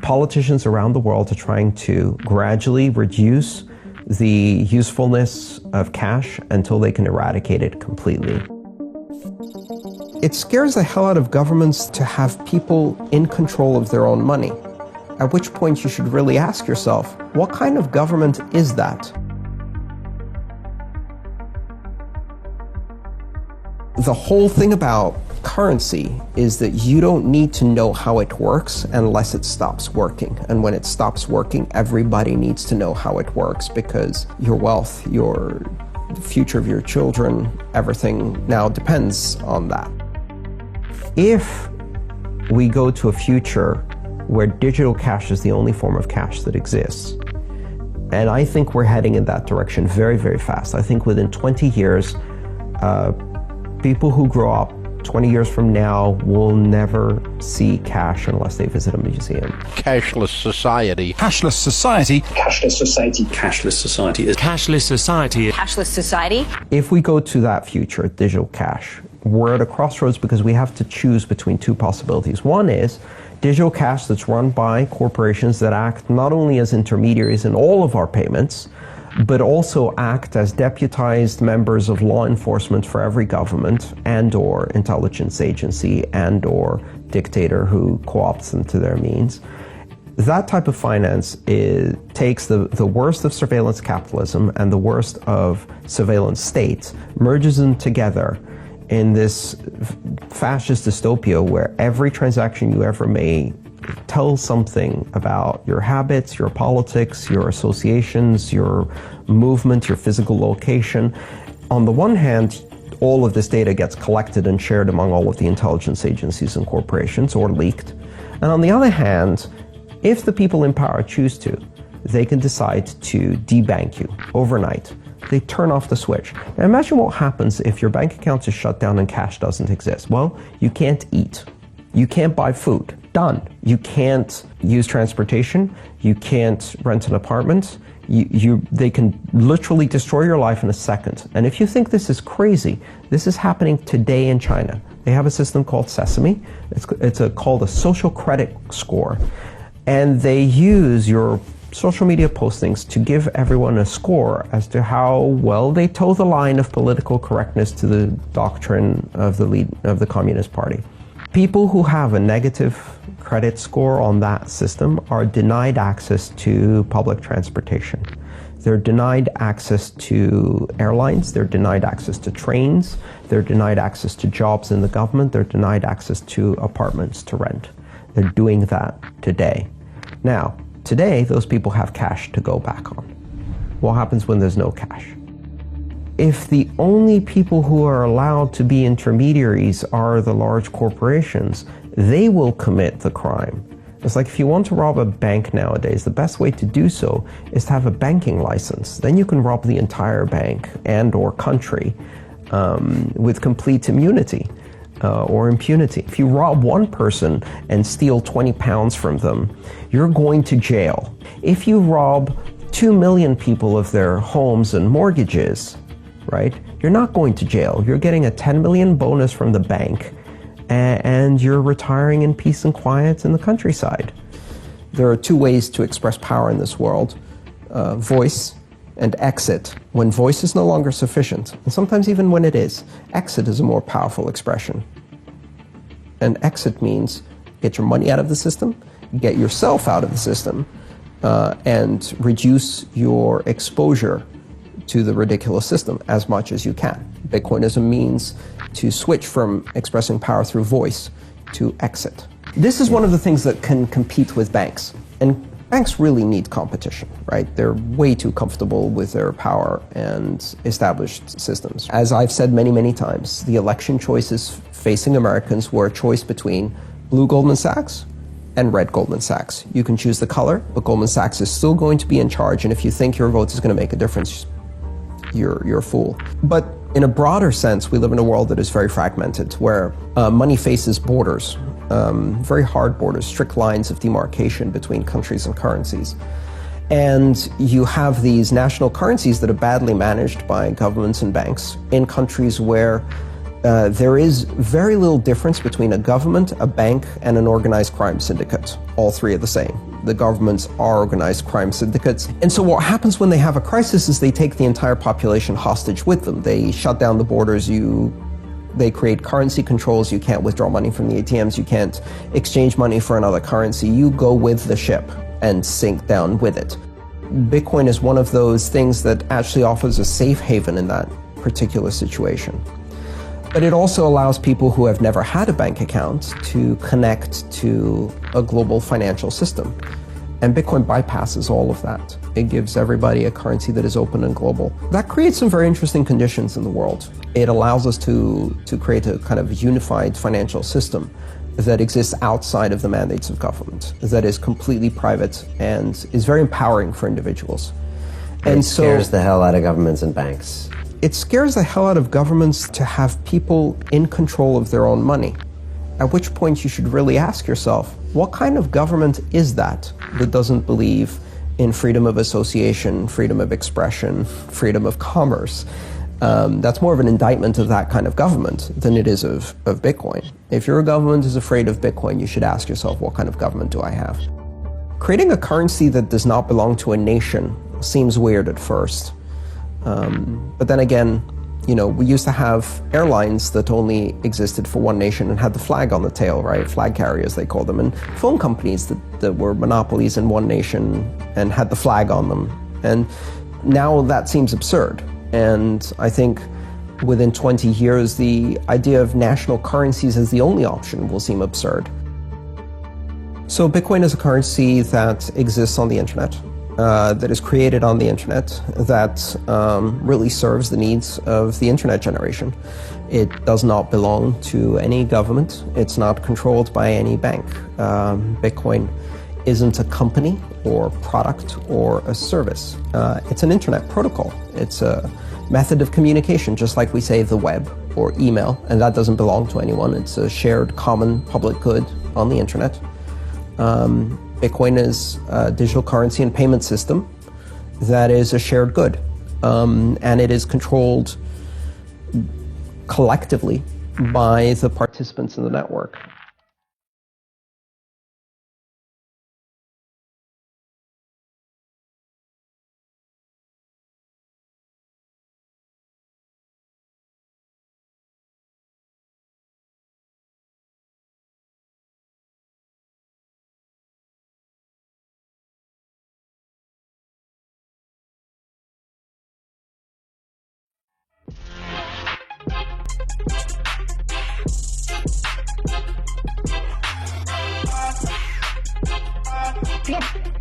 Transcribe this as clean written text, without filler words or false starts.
Politicians around the world are trying to gradually reduce the usefulness of cash until they can eradicate it completely. It scares the hell out of governments to have people in control of their own money, at which point you should really ask yourself, what kind of government is that? The whole thing about currency is that you don't need to know how it works unless it stops working. And when it stops working, everybody needs to know how it works, because your wealth, the future of your children, everything now depends on that. If we go to a future where digital cash is the only form of cash that exists, and I think we're heading in that direction very, very fast. I think within 20 years, people who grow up 20 years from now will never see cash unless they visit a museum. Cashless society. Cashless society. Cashless society. Cashless society. Cashless society. Cashless society. If we go to that future, digital cash, we're at a crossroads because we have to choose between two possibilities. One is digital cash that's run by corporations that act not only as intermediaries in all of our payments, but also act as deputized members of law enforcement for every government and or intelligence agency and or dictator who co-opts them to their means. That type of finance takes the worst of surveillance capitalism and the worst of surveillance states, merges them together in this fascist dystopia where every transaction you ever made tells something about your habits, your politics, your associations, your movement, your physical location. On the one hand, all of this data gets collected and shared among all of the intelligence agencies and corporations, or leaked. And on the other hand, if the people in power choose to, they can decide to debank you overnight. They turn off the switch. Now imagine what happens if your bank account is shut down and cash doesn't exist. Well, you can't eat. You can't buy food. Done. You can't use transportation. You can't rent an apartment. They can literally destroy your life in a second. And if you think this is crazy, this is happening today in China. They have a system called Sesame. It's called a social credit score. And they use your social media postings to give everyone a score as to how well they toe the line of political correctness to the doctrine of the Communist Party. People who have a negative credit score on that system are denied access to public transportation. They're denied access to airlines, they're denied access to trains, they're denied access to jobs in the government, they're denied access to apartments to rent. They're doing that today. Now, today, those people have cash to go back on. What happens when there's no cash? If the only people who are allowed to be intermediaries are the large corporations, they will commit the crime. It's like if you want to rob a bank nowadays, the best way to do so is to have a banking license. Then you can rob the entire bank and or country with complete immunity or impunity. If you rob one person and steal 20 pounds from them, you're going to jail. If you rob 2 million people of their homes and mortgages, right, you're not going to jail. You're getting a 10 million bonus from the bank and you're retiring in peace and quiet in the countryside. There are two ways to express power in this world, voice and exit. When voice is no longer sufficient, and sometimes even when it is, exit is a more powerful expression. And exit means get your money out of the system, get yourself out of the system, and reduce your exposure to the ridiculous system as much as you can. Bitcoin is a means to switch from expressing power through voice to exit. This is one of the things that can compete with banks. And banks really need competition, right? They're way too comfortable with their power and established systems. As I've said many, many times, the election choices facing Americans were a choice between blue Goldman Sachs and red Goldman Sachs. You can choose the color, but Goldman Sachs is still going to be in charge, and if you think your vote is going to make a difference, you're a fool. But in a broader sense, we live in a world that is very fragmented, where money faces borders, very hard borders, strict lines of demarcation between countries and currencies. And you have these national currencies that are badly managed by governments and banks in countries where There is very little difference between a government, a bank, and an organized crime syndicate. All three are the same. The governments are organized crime syndicates. And so what happens when they have a crisis is they take the entire population hostage with them. They shut down the borders. They create currency controls. You can't withdraw money from the ATMs. You can't exchange money for another currency. You go with the ship and sink down with it. Bitcoin is one of those things that actually offers a safe haven in that particular situation. But it also allows people who have never had a bank account to connect to a global financial system. And Bitcoin bypasses all of that. It gives everybody a currency that is open and global. That creates some very interesting conditions in the world. It allows us to create a kind of unified financial system that exists outside of the mandates of government, that is completely private and is very empowering for individuals. And it scares the hell out of governments and banks. It scares the hell out of governments to have people in control of their own money. At which point you should really ask yourself, what kind of government is that doesn't believe in freedom of association, freedom of expression, freedom of commerce? That's more of an indictment of that kind of government than it is of Bitcoin. If your government is afraid of Bitcoin, you should ask yourself, what kind of government do I have? Creating a currency that does not belong to a nation seems weird at first. But then again, we used to have airlines that only existed for one nation and had the flag on the tail, right? Flag carriers, they call them. And phone companies that were monopolies in one nation and had the flag on them. And now that seems absurd. And I think within 20 years, the idea of national currencies as the only option will seem absurd. So Bitcoin is a currency that exists on the internet. That is created on the internet, that really serves the needs of the internet generation. It does not belong to any government. It's not controlled by any bank. Bitcoin isn't a company or product or a service. It's an internet protocol. It's a method of communication, just like we say the web or email, and that doesn't belong to anyone. It's a shared common public good on the internet. Bitcoin is a digital currency and payment system that is a shared good, and it is controlled collectively by the participants in the network. Yep.